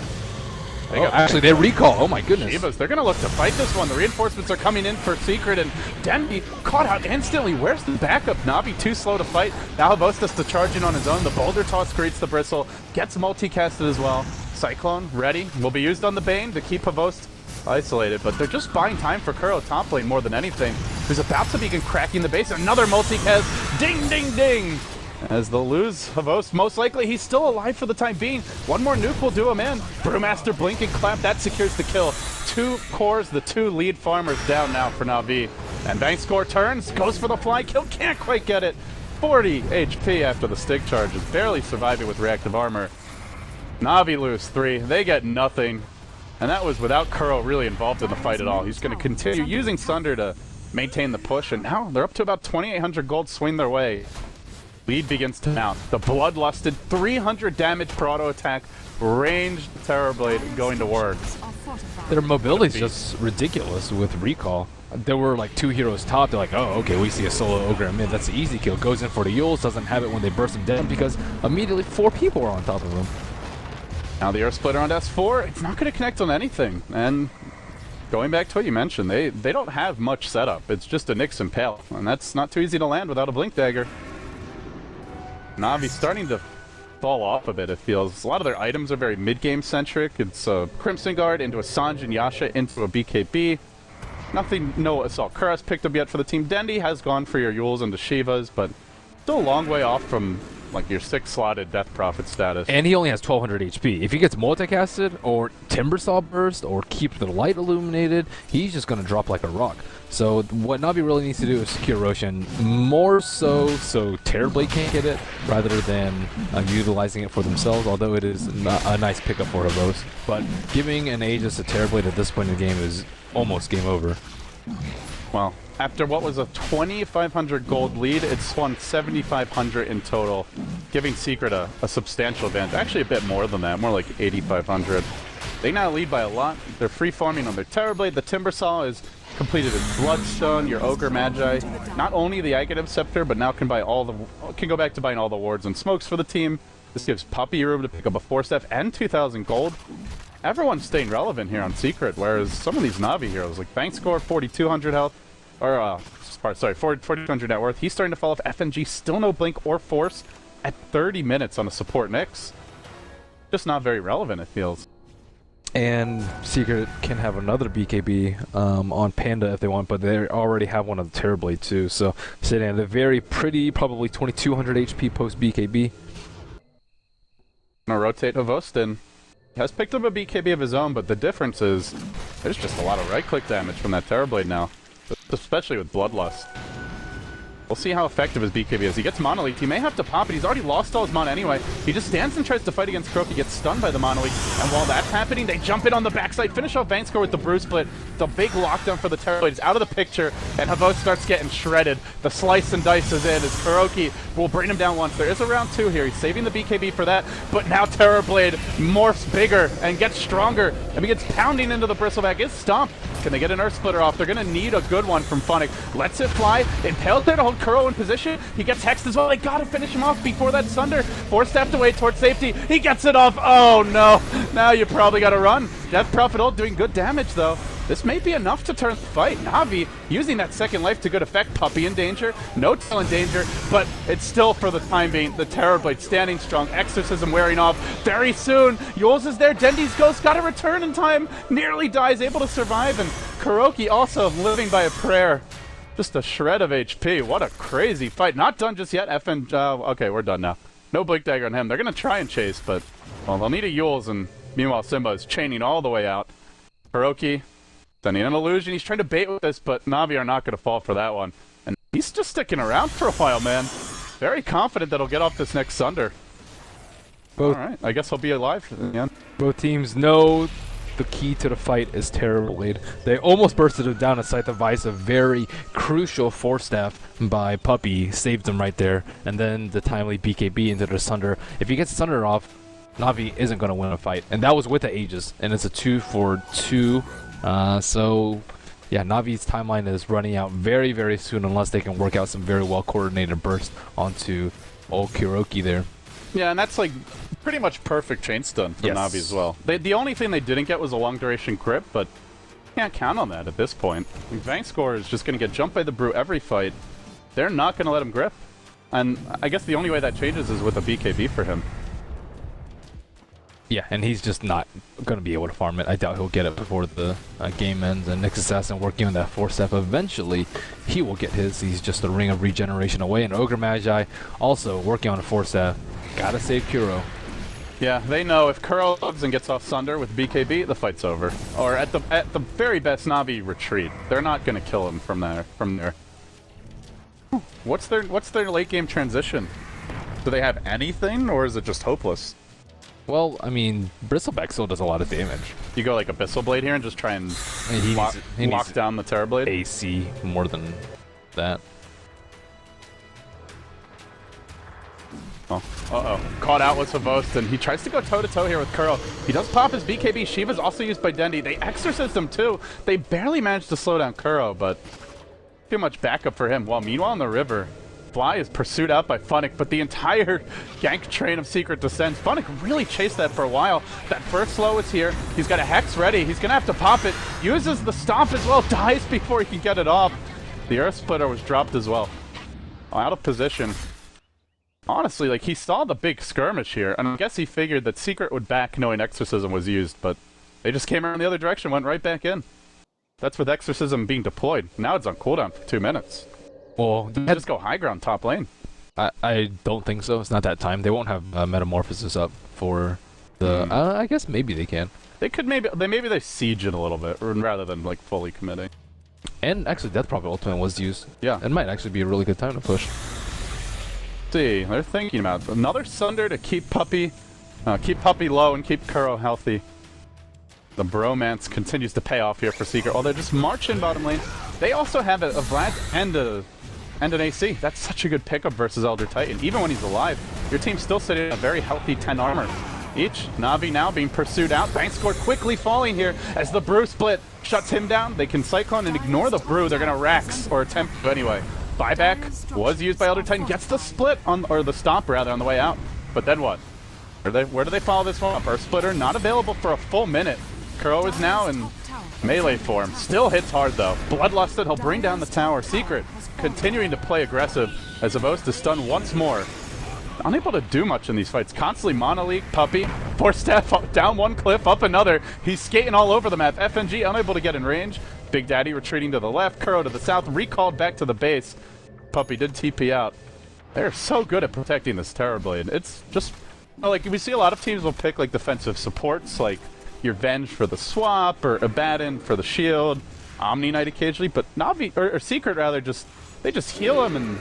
Actually, they recall. Oh my goodness. Shivas, they're going to look to fight this one. The reinforcements are coming in for Secret, and Denby caught out instantly. Where's the backup? Navi too slow to fight. Now Havostas to charge in on his own. The Boulder Toss creates the Bristle. Gets multicasted as well. Cyclone, ready. Will be used on the Bane to keep Havost isolated, but they're just buying time for Kuro top lane more than anything. Who's about to begin cracking the base. Another multicast. Ding, ding, ding. As they'll lose Havost, most likely he's still alive for the time being. One more nuke will do him in. Brewmaster blink and clap, that secures the kill. 2 cores, the 2 lead farmers down now for Na'Vi. And Bank score turns, goes for the fly kill, can't quite get it. 40 HP after the stick charges, barely surviving with reactive armor. Na'Vi lose 3, they get nothing. And that was without Kuro really involved in the fight at all. He's going to continue using Sunder to maintain the push, and now they're up to about 2,800 gold swing their way. Lead begins to mount. The bloodlusted 300 damage per auto attack, ranged Terrorblade going to work. Their mobility is just ridiculous with recall. There were like 2 heroes top. They're like, oh, okay, we see a solo ogre in mid. That's the easy kill. Goes in for the Yules, doesn't have it when they burst him down because immediately 4 people are on top of him. Now the Earth Splitter on S4, it's not going to connect on anything. And going back to what you mentioned, they don't have much setup. It's just a Nyx Impale, and that's not too easy to land without a Blink Dagger. Navi's starting to fall off a bit, it feels. A lot of their items are very mid-game centric. It's a Crimson Guard into a Sanj and Yasha into a BKB. Nothing, no Assault Cuirass picked up yet for the team. Dendi has gone for your Yules and the Shivas, but still a long way off from like your 6-slotted Death Prophet status. And he only has 1200 HP. If he gets multicasted or Timbersaw burst or keeps the light illuminated, he's just going to drop like a rock. So what Navi really needs to do is secure Roshan more so Terrorblade can't get it, rather than utilizing it for themselves, although it is a nice pickup for Havos. But giving an Aegis to Terrorblade at this point in the game is almost game over. Well, after what was a 2,500 gold lead, it's swung 7,500 in total, giving Secret a substantial advantage. Actually a bit more than that, more like 8,500. They now lead by a lot. They're free-farming on their Terrorblade. The Timbersaw is completed its Bloodstone, your Ogre Magi. Not only the Aghanim Scepter, but now can go back to buying all the wards and smokes for the team. This gives Puppy room to pick up a 4-step and 2,000 gold. Everyone's staying relevant here on Secret, whereas some of these Navi heroes, like Bankscore, 4,200 health, or, sorry, 4,200 net worth. He's starting to fall off. FNG, still no Blink or Force at 30 minutes on a support Nyx. Just not very relevant, it feels. And Secret can have another BKB on Panda if they want, but they already have one on the Terrorblade too. So sitting at a very pretty, probably 2,200 HP post BKB. Gonna rotate Havostin. He has picked up a BKB of his own, but the difference is there's just a lot of right-click damage from that Terrorblade now, especially with Bloodlust. We'll see how effective his BKB is. He gets Monolith. He may have to pop it. He's already lost all his mana anyway. He just stands and tries to fight against Croak. He gets stunned by the Monolith. And while that's happening, they jump in on the backside, finish off Bankscore with the Brew Split. The big lockdown for the Terrorblade is out of the picture, and Havos starts getting shredded. The slice and dice is in as Kuroki will bring him down once. There is a round 2 here. He's saving the BKB for that, but now Terrorblade morphs bigger and gets stronger and begins pounding into the Bristleback. Is stomped. Can they get an Earth Splitter off? They're going to need a good one from Funnick. Lets it fly. Impales there to hold Kuro in position. He gets hexed as well. They got to finish him off before that Sunder. 4 steps away towards safety. He gets it off. Oh, no. Now you probably got to run. Death Prophet ult doing good damage, though. This may be enough to turn the fight. Navi using that second life to good effect. Puppy in danger. No Tail in danger. But it's still, for the time being, the Terrorblade standing strong. Exorcism wearing off very soon. Yules is there. Dendi's Ghost got to return in time. Nearly dies. Able to survive. And Kuroki also living by a prayer. Just a shred of HP. What a crazy fight. Not done just yet. Okay, we're done now. No Blink Dagger on him. They're going to try and chase, but well, they'll need a Yules. And meanwhile, Simba is chaining all the way out. Kuroki sending an illusion. He's trying to bait with this, but Navi are not going to fall for that one. And he's just sticking around for a while, man. Very confident that he'll get off this next Sunder. All right, I guess he'll be alive in the end. Both teams know the key to the fight is Terrorblade. They almost bursted him down at Scythe of Vice. A very crucial 4-staff by Puppy saved him right there. And then the timely BKB into the Sunder. If he gets Sunder off, Navi isn't going to win a fight. And that was with the Aegis. And it's a 2-for-2. So, yeah, Navi's timeline is running out very, very soon unless they can work out some very well-coordinated bursts onto old Kuroki there. Yeah, and that's like pretty much perfect chain stun from Navi as well. The only thing they didn't get was a long-duration grip, but can't count on that at this point. Bankscore is just going to get jumped by the Brew every fight. They're not going to let him grip. And I guess the only way that changes is with a BKB for him. Yeah, and he's just not going to be able to farm it. I doubt he'll get it before the game ends. And Nyx Assassin working on that 4-step. Eventually, he will get his. He's just a Ring of Regeneration away. And Ogre Magi also working on a 4-step. Gotta save Kuro. Yeah, they know if Kuro loves and gets off Sunder with BKB, the fight's over. Or at the very best, Navi retreat. They're not going to kill him from there. What's their late game transition? Do they have anything, or is it just hopeless? Well, I mean, Bristleback still does a lot of damage. You go like Abyssal Blade here and just try and lock down the Terrorblade? AC more than that. Oh, uh-oh. Caught out with Savost, and he tries to go toe-to-toe here with Kuro. He does pop his BKB. Shiva's also used by Dendi. They exorcist him too. They barely managed to slow down Kuro, but too much backup for him. While meanwhile in the river, Fly is pursued out by Funnick, but the entire gank train of Secret descends. Funnick really chased that for a while. That first slow is here. He's got a Hex ready. He's going to have to pop it. Uses the Stomp as well. Dies before he can get it off. The Earth Splitter was dropped as well. Out of position. Honestly, like, he saw the big skirmish here, and I guess he figured that Secret would back knowing Exorcism was used, but they just came around the other direction, went right back in. That's with Exorcism being deployed. Now it's on cooldown for 2 minutes. Well, they just go high ground top lane. I don't think so. It's not that time. They won't have Metamorphosis up for the... I guess maybe they can. They could maybe they siege it a little bit, rather than, like, fully committing. And actually, Death Prophet ultimate was used. Yeah. It might actually be a really good time to push. See, they're thinking about another Sunder to keep Puppy low and keep Kuro healthy. The bromance continues to pay off here for Secret. Oh, they're just marching bottom lane. They also have a Vlad and an AC. That's such a good pickup versus Elder Titan. Even when he's alive, your team's still sitting at a very healthy 10 armor each. Navi now being pursued out. Bank score quickly falling here as the Brew split shuts him down. They can Cyclone and ignore the Brew. They're going to Rax, or attempt to anyway. Buyback was used by Elder Titan. Gets the split, or the stomp rather, on the way out. But then what? Where do they follow this one up? Earth Splitter not available for a full minute. Kuro is now in melee form. Still hits hard though. Bloodlusted, he'll bring down the tower. Secret continuing to play aggressive as Avos is stunned once more. Unable to do much in these fights. Constantly mono-league, Puppy. Force staff down one cliff, up another. He's skating all over the map. FNG unable to get in range. Big Daddy retreating to the left. Kuro to the south. Recalled back to the base. Puppy did TP out. They're so good at protecting this Terrorblade. It's just, like, we see a lot of teams will pick like defensive supports, like your Venge for the swap, or Abaddon for the shield, Omni Knight occasionally, but Navi, or Secret rather, they just heal him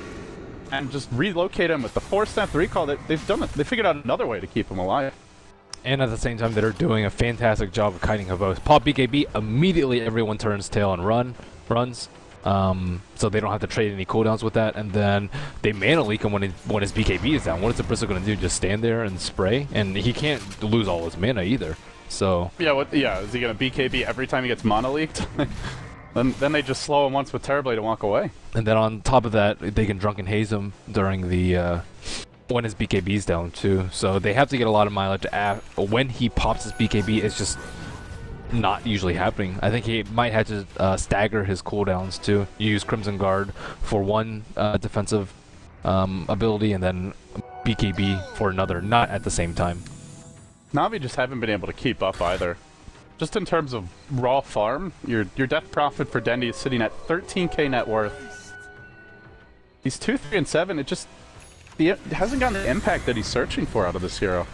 and just relocate him with the Force Staff, the recall. They've done it. They figured out another way to keep him alive. And at the same time, they're doing a fantastic job of kiting Havos. Pop BKB, immediately everyone turns tail and runs. So they don't have to trade any cooldowns with that, and then they mana leak him when his BKB is down. What is the Bristle going to do? Just stand there and spray? And he can't lose all his mana either. So yeah, is he going to BKB every time he gets mono leaked? then they just slow him once with Terrorblade and walk away. And then on top of that, they can Drunken Haze him during the when his BKB's down too. So they have to get a lot of mileage. When he pops his BKB, it's just not usually happening. I think he might have to stagger his cooldowns too. You use Crimson Guard for one defensive ability, and then BKB for another, not at the same time. Navi just haven't been able to keep up either. Just in terms of raw farm, your Death Prophet for Dendi is sitting at 13k net worth. He's 2, 3, and 7. It hasn't gotten the impact that he's searching for out of this hero.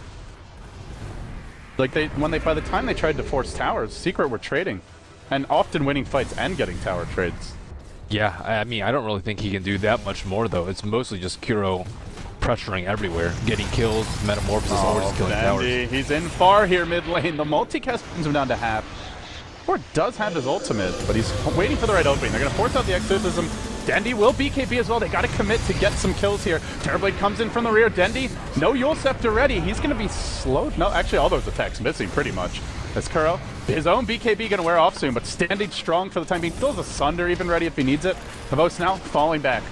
Like by the time they tried to force towers, Secret were trading, and often winning fights and getting tower trades. Yeah, I mean, I don't really think he can do that much more though. It's mostly just Kuro pressuring everywhere, getting kills, metamorphosis, or just killing towers. He's in far here mid lane. The multicast brings him down to half. Ford does have his ultimate, but he's waiting for the right opening. They're going to force out the exorcism. Dendi will BKB as well. They got to commit to get some kills here. Terrorblade comes in from the rear. Dendi, no Yule Scepter ready. He's going to be slowed. No, actually, all those attacks missing pretty much. As Kuro, his own BKB going to wear off soon, but standing strong for the time being. Still has a Sunder even ready if he needs it. Havos now falling back.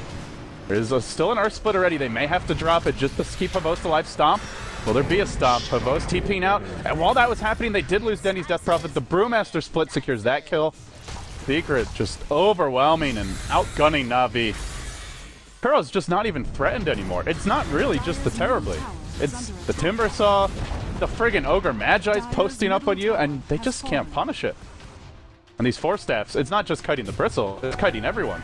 There's still an Earth Splitter ready. They may have to drop it just to keep Havos alive. Stomp. Will there be a stomp? Havos TPing out. And while that was happening, they did lose Dendi's Death Prophet. The Brewmaster split secures that kill. Secret just overwhelming and outgunning Navi. Kuro's just not even threatened anymore. It's not really just the Terrorblade. It's the Timbersaw, the friggin' Ogre Magi's posting up on you, and they just can't punish it. And these Force Staffs, it's not just kiting the Bristle, it's kiting everyone.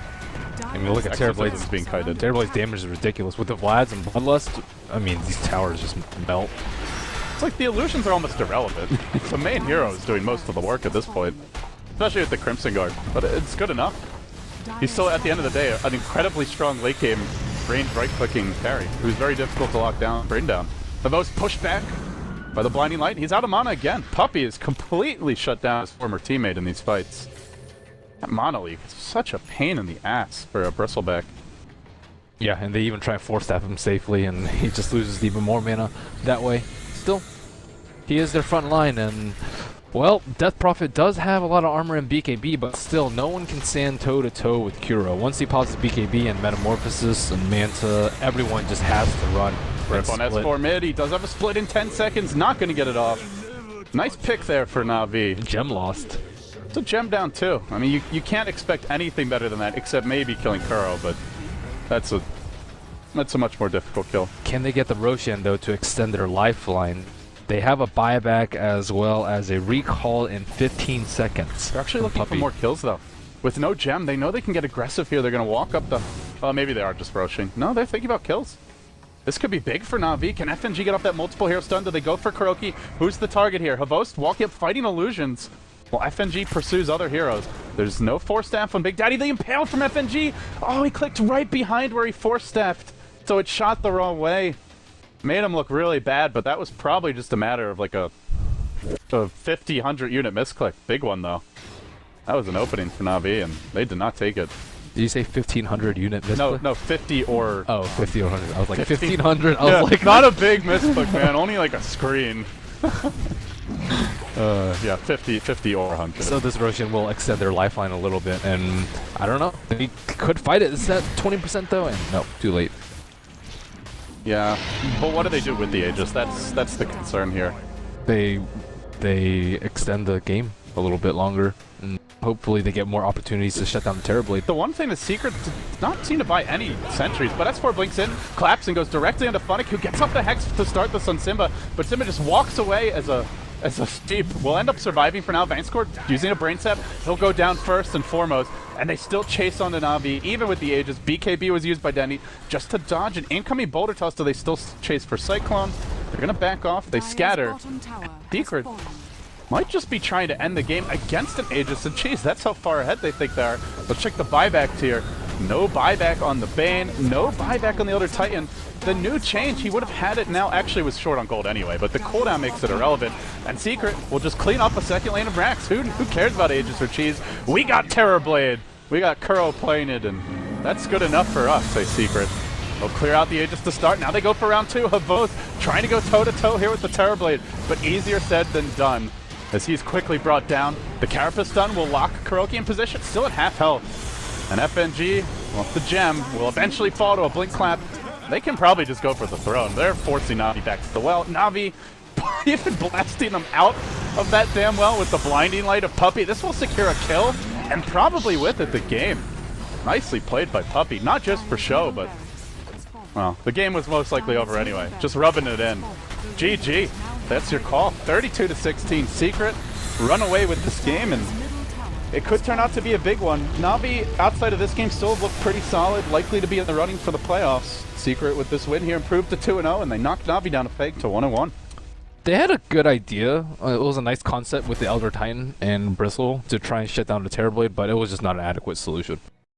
I mean, look at Terrorblade's being kited. Terrorblade's damage is ridiculous. With the Vlads and Bloodlust, I mean, these towers just melt. It's like the illusions are almost irrelevant. The main hero is doing most of the work at this point. Especially with the Crimson Guard. But it's good enough. He's still, at the end of the day, an incredibly strong late game range right-clicking carry, who's very difficult to lock down, bring down. The most pushed back by the Blinding Light. He's out of mana again. Puppy is completely shut down his former teammate in these fights. That Mono League is such a pain in the ass for a Bristleback. Yeah, and they even try and force staff him safely, and he just loses even more mana that way. Still, he is their front line, and, well, Death Prophet does have a lot of armor and BKB, but still, no one can stand toe-to-toe with Kuro. Once he pops his BKB and Metamorphosis and Manta, everyone just has to run. Rip on S4 mid, he does have a split in 10 seconds, not going to get it off. Nice pick there for Navi. Gem lost. It's a gem down too. I mean, you can't expect anything better than that, except maybe killing Kuro, but that's a much more difficult kill. Can they get the Roshan, though, to extend their lifeline? They have a buyback as well as a recall in 15 seconds. They're actually looking for more kills, though. With no gem, they know they can get aggressive here. They're going to walk up the... Well, maybe they are just rushing. No, they're thinking about kills. This could be big for Navi. Can FNG get off that multiple hero stun? Do they go for Kuroki? Who's the target here? Havost walking up, fighting illusions. Well, FNG pursues other heroes. There's no Force Staff on Big Daddy. The Impale from FNG! Oh, he clicked right behind where he Force Staffed, so it shot the wrong way. Made him look really bad, but that was probably just a matter of like a 50, 100 unit misclick. Big one, though. That was an opening for Na'Vi, and they did not take it. Did you say 1,500 unit misclick? No, 50 or... Oh, 50 or 100. I was like, 50. 1,500? I Yeah, was like... not a big misclick, man. Only like a screen. Yeah, 50 or 100. So this Roshan will extend their lifeline a little bit, and I don't know. They could fight it. It's at 20% though, and no, too late. Yeah, but what do they do with the Aegis? That's the concern here. They extend the game a little bit longer, and hopefully they get more opportunities to shut down the Terrorblade. The one thing the Secret did not seem to buy any sentries, but S4 blinks in, claps, and goes directly into Funnick, who gets up the Hex to start this on Simba, but Simba just walks away as a steep. Will end up surviving for now. Vangscore using a Brain Sap. He'll go down first and foremost, and they still chase on the Na'Vi, even with the Aegis. BKB was used by Denny just to dodge an incoming Boulder Toss, so they still chase for Cyclone. They're gonna back off. They scatter. Secret might just be trying to end the game against an Aegis, and geez, that's how far ahead they think they are. Let's check the buyback tier. No buyback on the Bane, no buyback on the Elder Titan. The new change, he would have had it now, actually was short on gold anyway, but the cooldown makes it irrelevant. And Secret will just clean up a second lane of Rax. Who cares about Aegis or Cheese? We got Terrorblade, we got Kuro plated, and that's good enough for us, say Secret. They'll clear out the Aegis to start. Now they go for round 2 of both, trying to go toe-to-toe here with the Terrorblade, but easier said than done, as he's quickly brought down. The Carapace stun will lock Kuroki in position, still at half health. And FNG, well, the gem, will eventually fall to a Blink Clap. They can probably just go for the throne. They're forcing Na'Vi back to the well. Na'Vi even blasting them out of that damn well with the blinding light of Puppey. This will secure a kill, and probably with it the game. Nicely played by Puppey, not just for show, but, well, the game was most likely over anyway. Just rubbing it in. GG, that's your call. 32-16, Secret run away with this game, and it could turn out to be a big one. Na'Vi, outside of this game, still look pretty solid, likely to be in the running for the playoffs. Secret with this win here improved to 2-0, and they knocked Na'Vi down a peg to 1-1. They had a good idea. It was a nice concept with the Elder Titan and Bristle to try and shut down the Terrorblade, but it was just not an adequate solution.